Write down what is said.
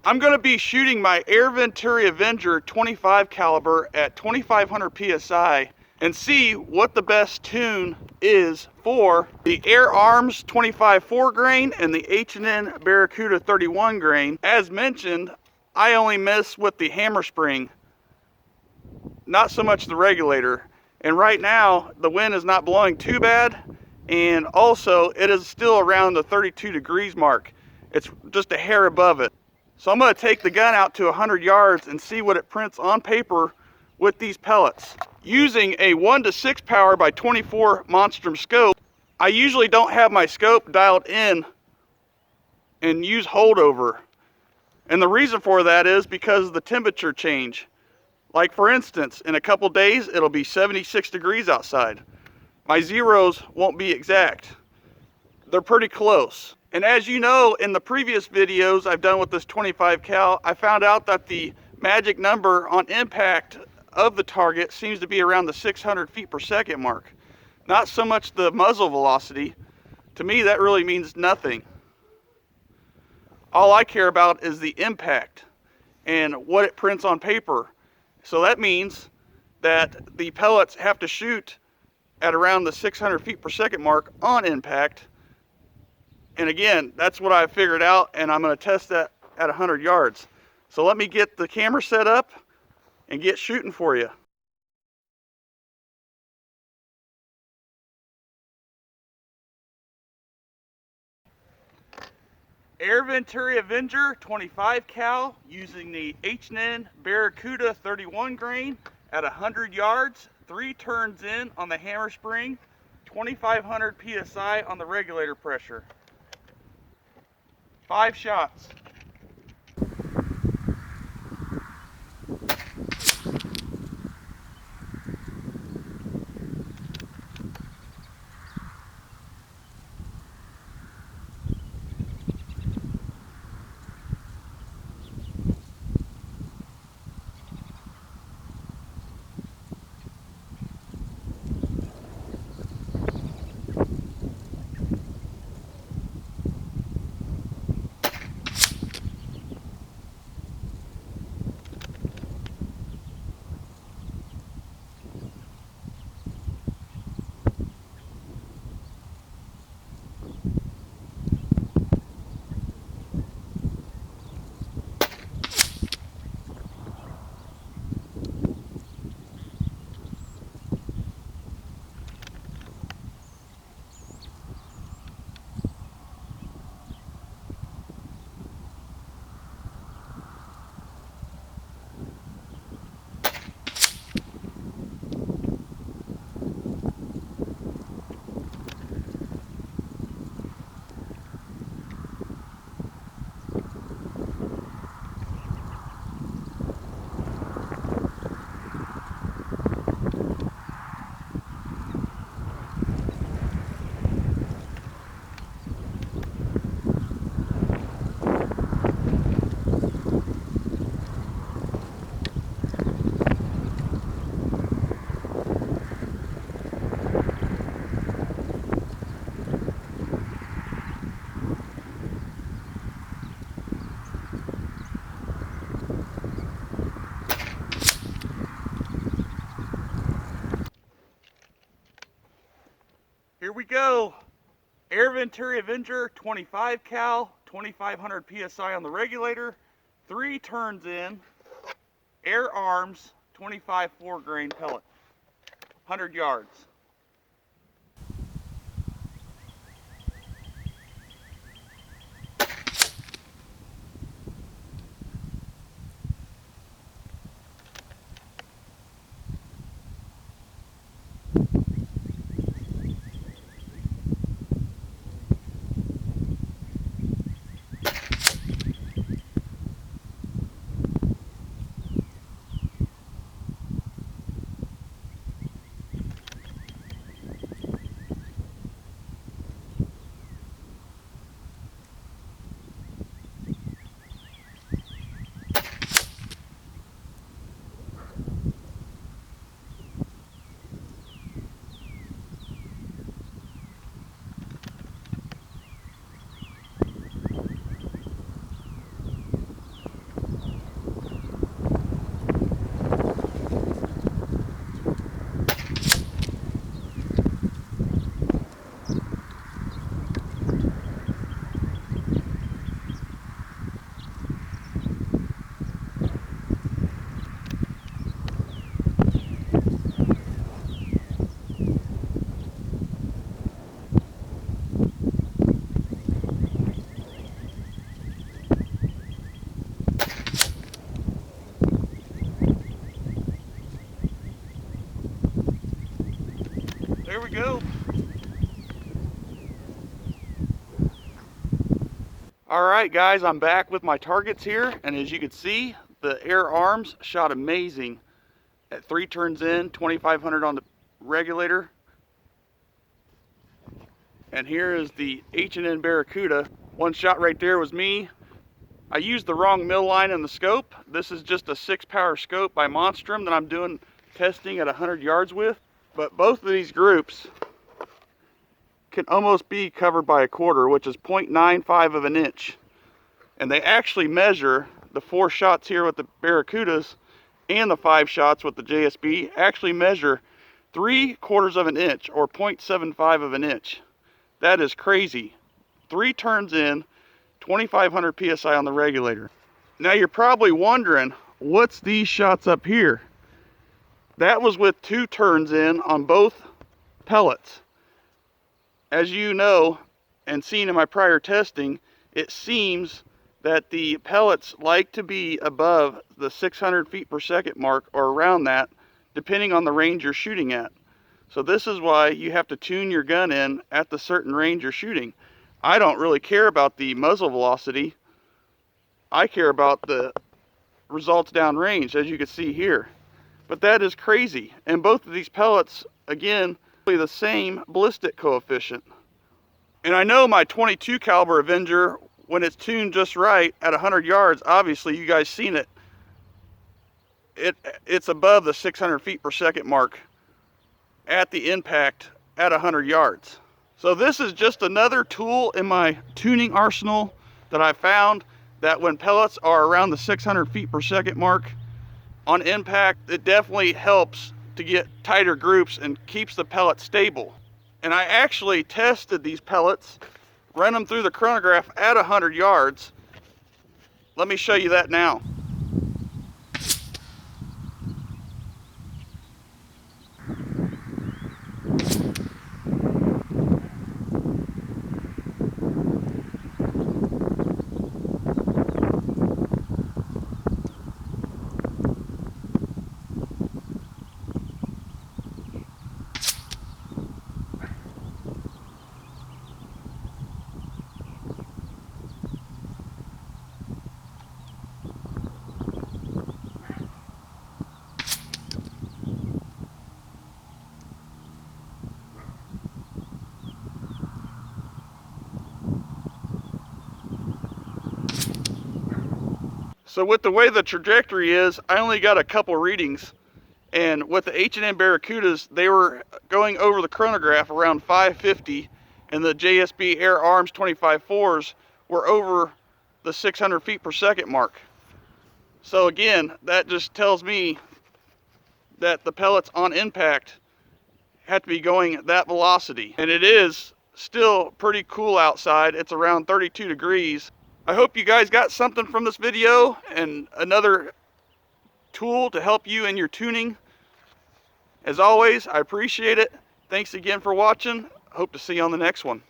I'm going to be shooting my Air Venturi Avenger 25 caliber at 2500 psi and see what the best tune is for the Air Arms 25 4 grain and the H&N Barracuda 31 grain. As mentioned, I only mess with the hammer spring, not so much the regulator. And right now the wind is not blowing too bad, and also it is still around the 32 degrees mark. It's just a hair above it. So I'm going to take the gun out to 100 yards and see what it prints on paper with these pellets. Using a 1:6 power by 24 Monstrum scope, I usually don't have my scope dialed in and use holdover. And the reason for that is because of the temperature change. Like for instance, in a couple days, it'll be 76 degrees outside. My zeros won't be exact. They're pretty close. And as you know, in the previous videos I've done with this 25 cal, I found out that the magic number on impact of the target seems to be around the 600 feet per second mark. Not so much the muzzle velocity. To me, that really means nothing. All I care about is the impact and what it prints on paper. So that means that the pellets have to shoot at around the 600 feet per second mark on impact. And again, that's what I figured out, and I'm going to test that at 100 yards. So let me get the camera set up and get shooting for you. Air Venturi Avenger 25 cal using the H&N Barracuda 31 grain at 100 yards, 3 turns in on the hammer spring, 2500 psi on the regulator pressure. 5 shots. Here we go. Air Venturi Avenger 25 cal, 2500 psi on the regulator, 3 turns in, Air Arms 25 4 grain pellet, 100 yards. we go. All right, guys, I'm back with my targets here, and as you can see, the air arms shot amazing at 3 turns in, 2,500 on the regulator. And here is the H&N Barracuda. One shot right there was me. I used the wrong mill line in the scope. This is just a 6-power scope by Monstrum that I'm doing testing at 100 yards with. But both of these groups can almost be covered by a quarter, which is 0.95 of an inch. And they actually measure the 4 shots here with the Barracudas and the 5 shots with the JSB actually measure 3/4 of an inch, or 0.75 of an inch. That is crazy. 3 turns in, 2,500 PSI on the regulator. Now you're probably wondering, what's these shots up here? That was with 2 turns in on both pellets. As you know, and seen in my prior testing, it seems that the pellets like to be above the 600 feet per second mark, or around that, depending on the range you're shooting at. So this is why you have to tune your gun in at the certain range you're shooting. I don't really care about the muzzle velocity. I care about the results downrange, as you can see here. But that is crazy. And both of these pellets, again, the same ballistic coefficient. And I know my 22 caliber Avenger, when it's tuned just right at 100 yards, obviously you guys seen it. It's above the 600 feet per second mark at the impact at 100 yards. So this is just another tool in my tuning arsenal that I found, that when pellets are around the 600 feet per second mark on impact, it definitely helps to get tighter groups and keeps the pellet stable. And I actually tested these pellets, ran them through the chronograph at 100 yards. Let me show you that now. So with the way the trajectory is, I only got a couple readings, and with the H&N Barracudas, they were going over the chronograph around 550, and the JSB Air Arms 25-4s were over the 600 feet per second mark. So again, that just tells me that the pellets on impact have to be going at that velocity. And it is still pretty cool outside. It's around 32 degrees. I hope you guys got something from this video and another tool to help you in your tuning. As always, I appreciate it. Thanks again for watching. Hope to see you on the next one.